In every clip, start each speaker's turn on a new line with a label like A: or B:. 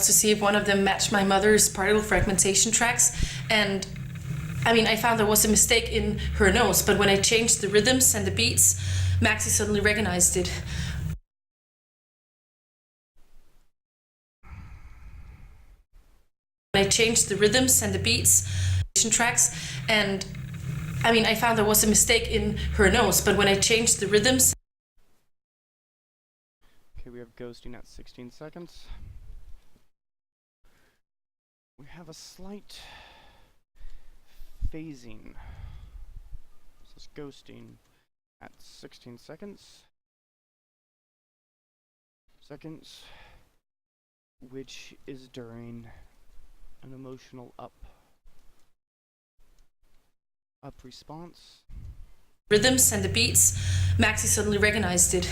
A: to see if one of them matched my mother's particle fragmentation tracks, and I mean, I found there was a mistake in her notes, but when I changed the rhythms and the beats, Maxi suddenly recognized it. When I changed the rhythms and the beats, tracks, and I mean, I found there was a mistake in her notes, but when I changed the rhythms.
B: Okay, we have ghosting at 16 seconds. We have a slight phasing. This is ghosting at 16 seconds. Which is during an emotional up response.
A: Rhythms and the beats, Maxi suddenly recognized it.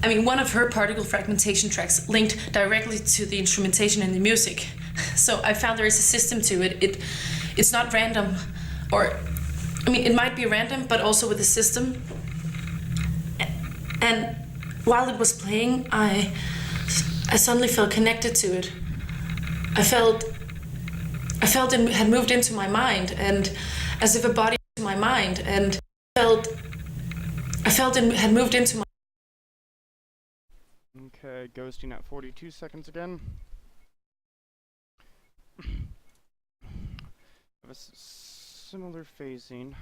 A: I mean, one of her particle fragmentation tracks linked directly to the instrumentation and the music. So I found there is a system to it. It's not random, or I mean, it might be random, but also with a system. And while it was playing, I suddenly felt connected to it. I felt it had moved into my mind, and as if a body into my mind, and I felt it had moved into my.
B: Okay, ghosting at 42 seconds again. Have a similar phasing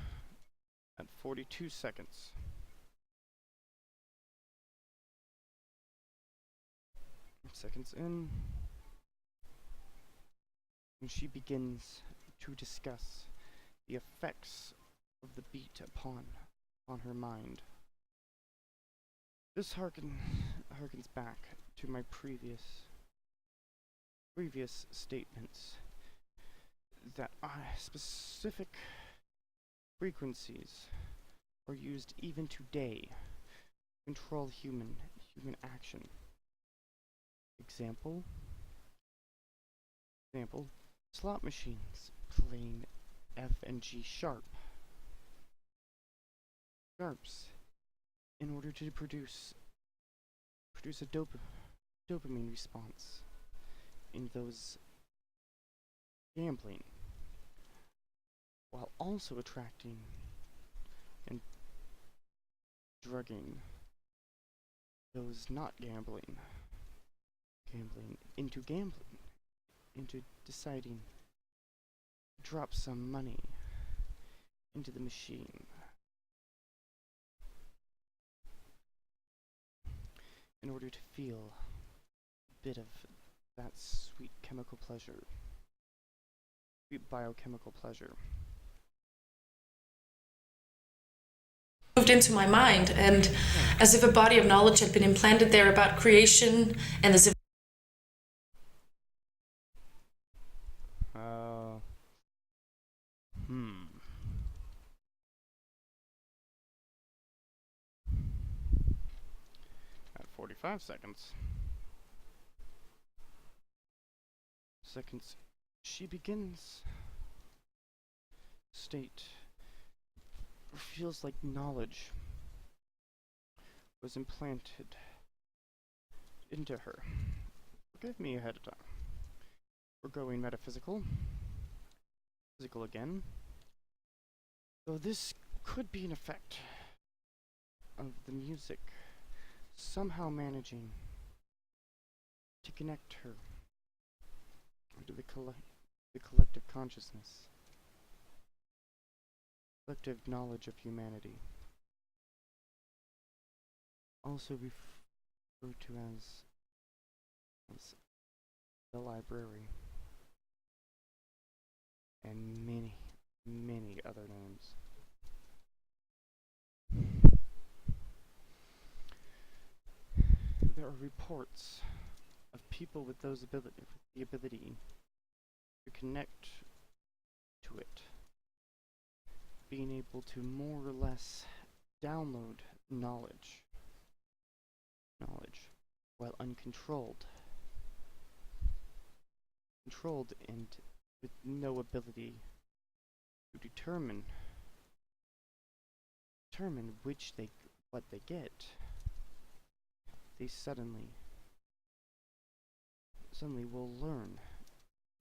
B: at 42 seconds. Seconds in, and she begins to discuss the effects of the beat upon her mind. This harkens back to my previous statements that specific frequencies are used even today to control human action. Example, slot machines playing F and G sharps in order to produce a dopamine response in those gambling, while also attracting and drugging those not gambling into deciding to drop some money into the machine in order to feel a bit of that sweet chemical pleasure, sweet biochemical pleasure.
A: Moved into my mind, and as if a body of knowledge had been implanted there about creation, and as if
B: At 45 seconds, she begins state feels like knowledge was implanted into her. Forgive me ahead of time. We're going metaphysical. Physical again. So this could be an effect of the music somehow managing to connect her to the collective consciousness, collective knowledge of humanity, also referred to as the library, and many other names. There are reports of people with the ability to connect to it, being able to more or less download knowledge while uncontrolled, and with no ability to determine what they get. They suddenly suddenly will learn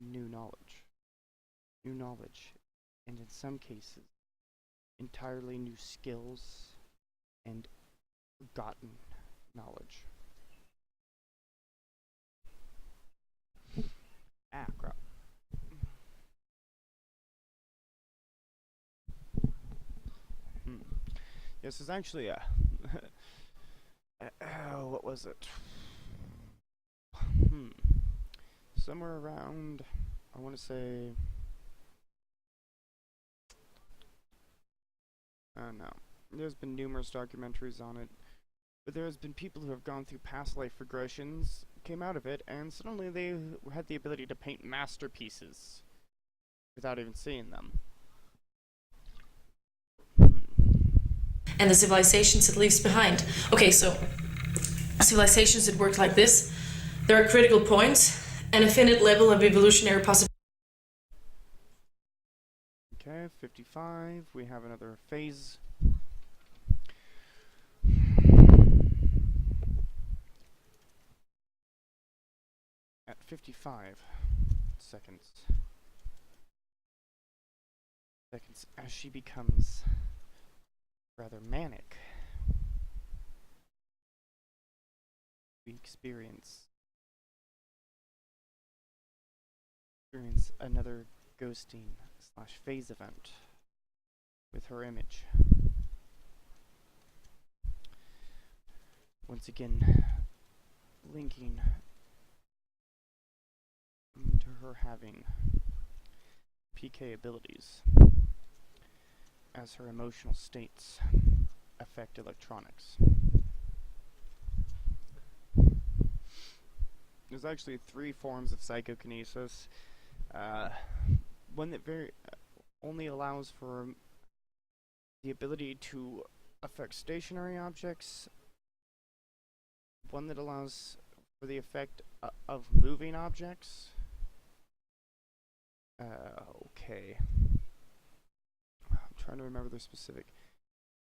B: new knowledge. New knowledge, and in some cases, entirely new skills and forgotten knowledge. Ah, crap. This is actually a... what was it? Somewhere around, I want to say... I don't know. There's been numerous documentaries on it, but there has been people who have gone through past life regressions, came out of it, and suddenly they had the ability to paint masterpieces without even seeing them.
A: And the civilizations it leaves behind. Okay, so civilizations that work like this, there are critical points, an infinite level of evolutionary possibility.
B: Okay, 55, we have another phase. At 55 seconds, as she becomes rather manic, we experience another ghosting / phase event with her image. Once again, linking to her having PK abilities as her emotional states affect electronics. There's actually 3 forms of psychokinesis. One that only allows for the ability to affect stationary objects. One that allows for the effect of moving objects. Okay. I'm trying to remember the specific.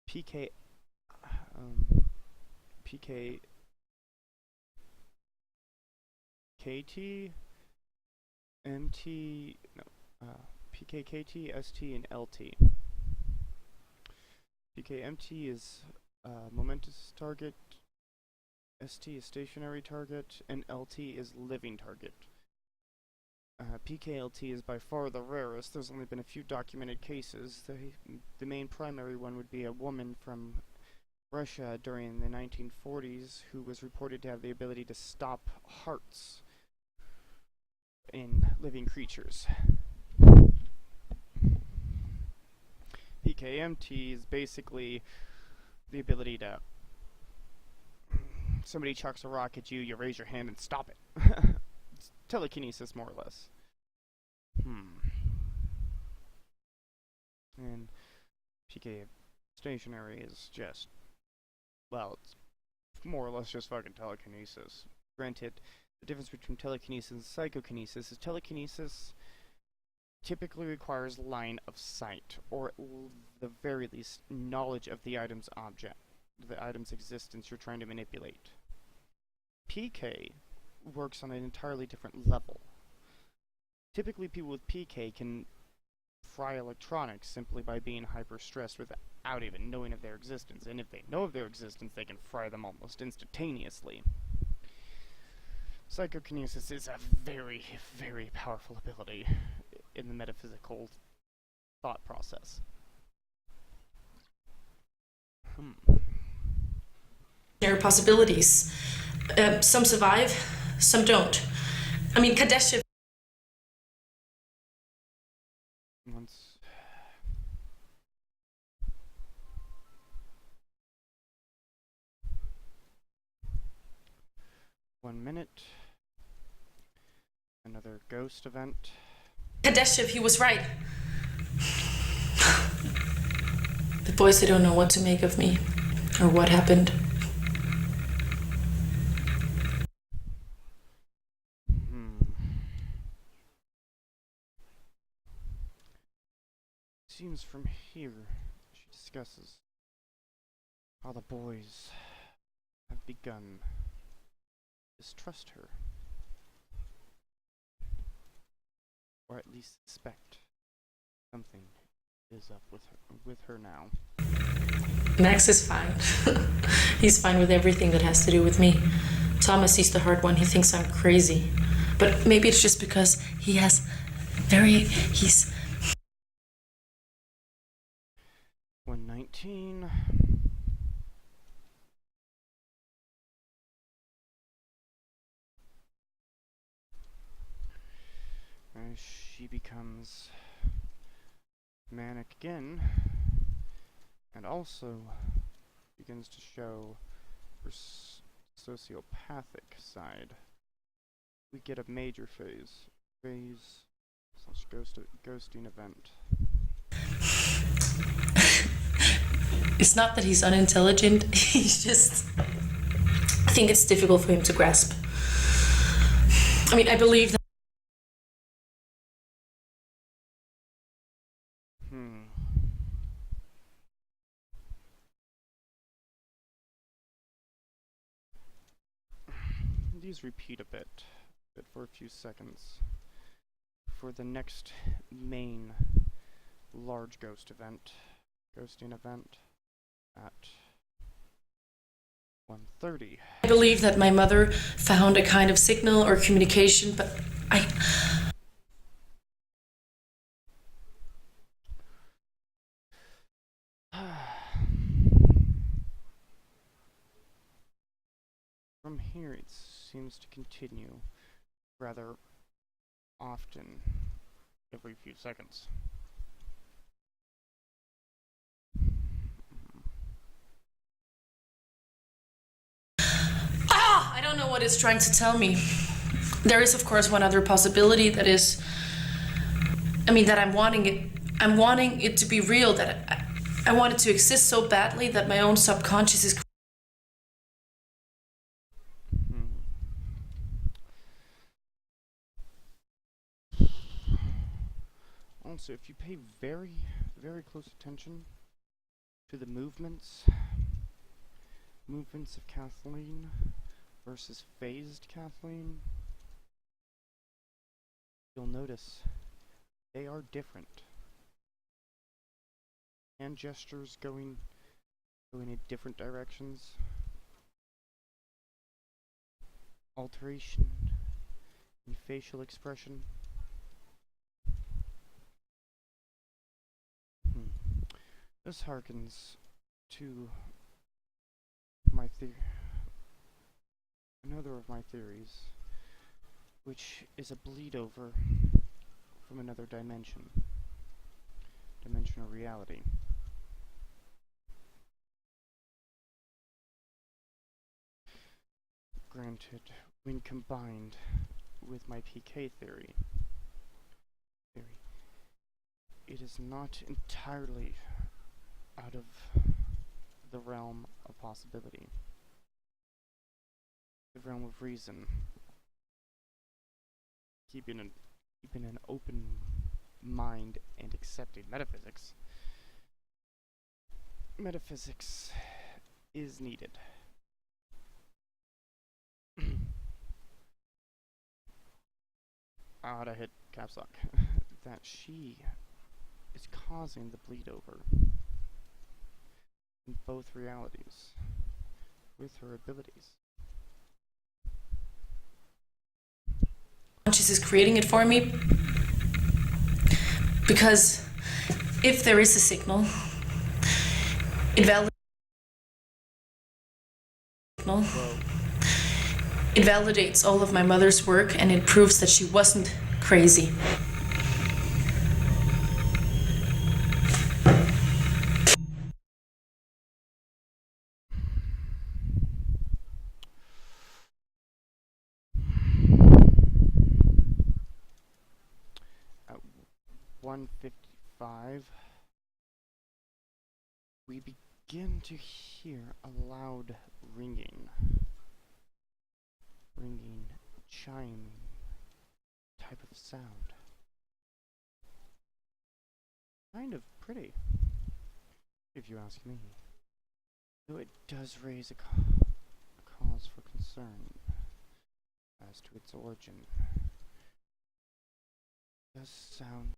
B: PK KT, MT, no, PKKT, ST, and LT. PKMT is momentous target, ST is stationary target, and LT is living target. PKLT is by far the rarest. There's only been a few documented cases. The main primary one would be a woman from Russia during the 1940s who was reported to have the ability to stop hearts in living creatures. PKMT is basically the ability to... somebody chucks a rock at you, you raise your hand and stop it. It's telekinesis, more or less. And PK stationary is just... well, it's more or less just fucking telekinesis. Granted, the difference between telekinesis and psychokinesis is telekinesis typically requires line of sight, or at the very least, knowledge of the item's object, the item's existence you're trying to manipulate. PK works on an entirely different level. Typically, people with PK can fry electronics simply by being hyper-stressed without even knowing of their existence, and if they know of their existence, they can fry them almost instantaneously. Psychokinesis is a very, very powerful ability in the metaphysical thought process.
A: There are possibilities. Some survive, some don't. I mean, Kardashev.
B: Once... 1 minute. Another ghost event.
A: Kardashev, he was right. The boys, they don't know what to make of me, or what happened.
B: Seems from here, she discusses how the boys have begun to distrust her. at least suspect something is up with her now.
A: Max is fine. He's fine with everything that has to do with me. Thomas, he's the hard one. He thinks I'm crazy. But maybe it's just because he's
B: 119. As she becomes manic again, and also begins to show her sociopathic side. We get a major phase/ghosting event.
A: It's not that he's unintelligent, he's just... I think it's difficult for him to grasp. I mean, I believe that...
B: These repeat a bit for a few seconds for the next main large ghosting event at 1:30.
A: I believe that my mother found a kind of signal or communication, but
B: From here, it seems to continue rather often, every few seconds.
A: I don't know what it's trying to tell me. There is, of course, one other possibility that is... I mean, that I'm wanting it to be real, that I want it to exist so badly that my own subconscious is...
B: Also, if you pay very, very close attention to the movements of Kathleen versus phased Kathleen, you'll notice they are different. Hand gestures going in different directions. Alteration in facial expression. This harkens to another of my theories, which is a bleed over from another dimensional reality. Granted, when combined with my PK theory, it is not entirely out of the realm of possibility, the realm of reason. Keeping an open mind and accepting metaphysics. Metaphysics is needed. To hit caps lock. That she is causing the bleed over in both realities with her abilities.
A: Conscious is creating it for me, because if there is a signal, it validates all of my mother's work, and it proves that she wasn't crazy.
B: At 1:55, we begin to hear a loud ringing, chiming type of sound. Kind of pretty, if you ask me. Though it does raise a cause for concern as to its origin. does sound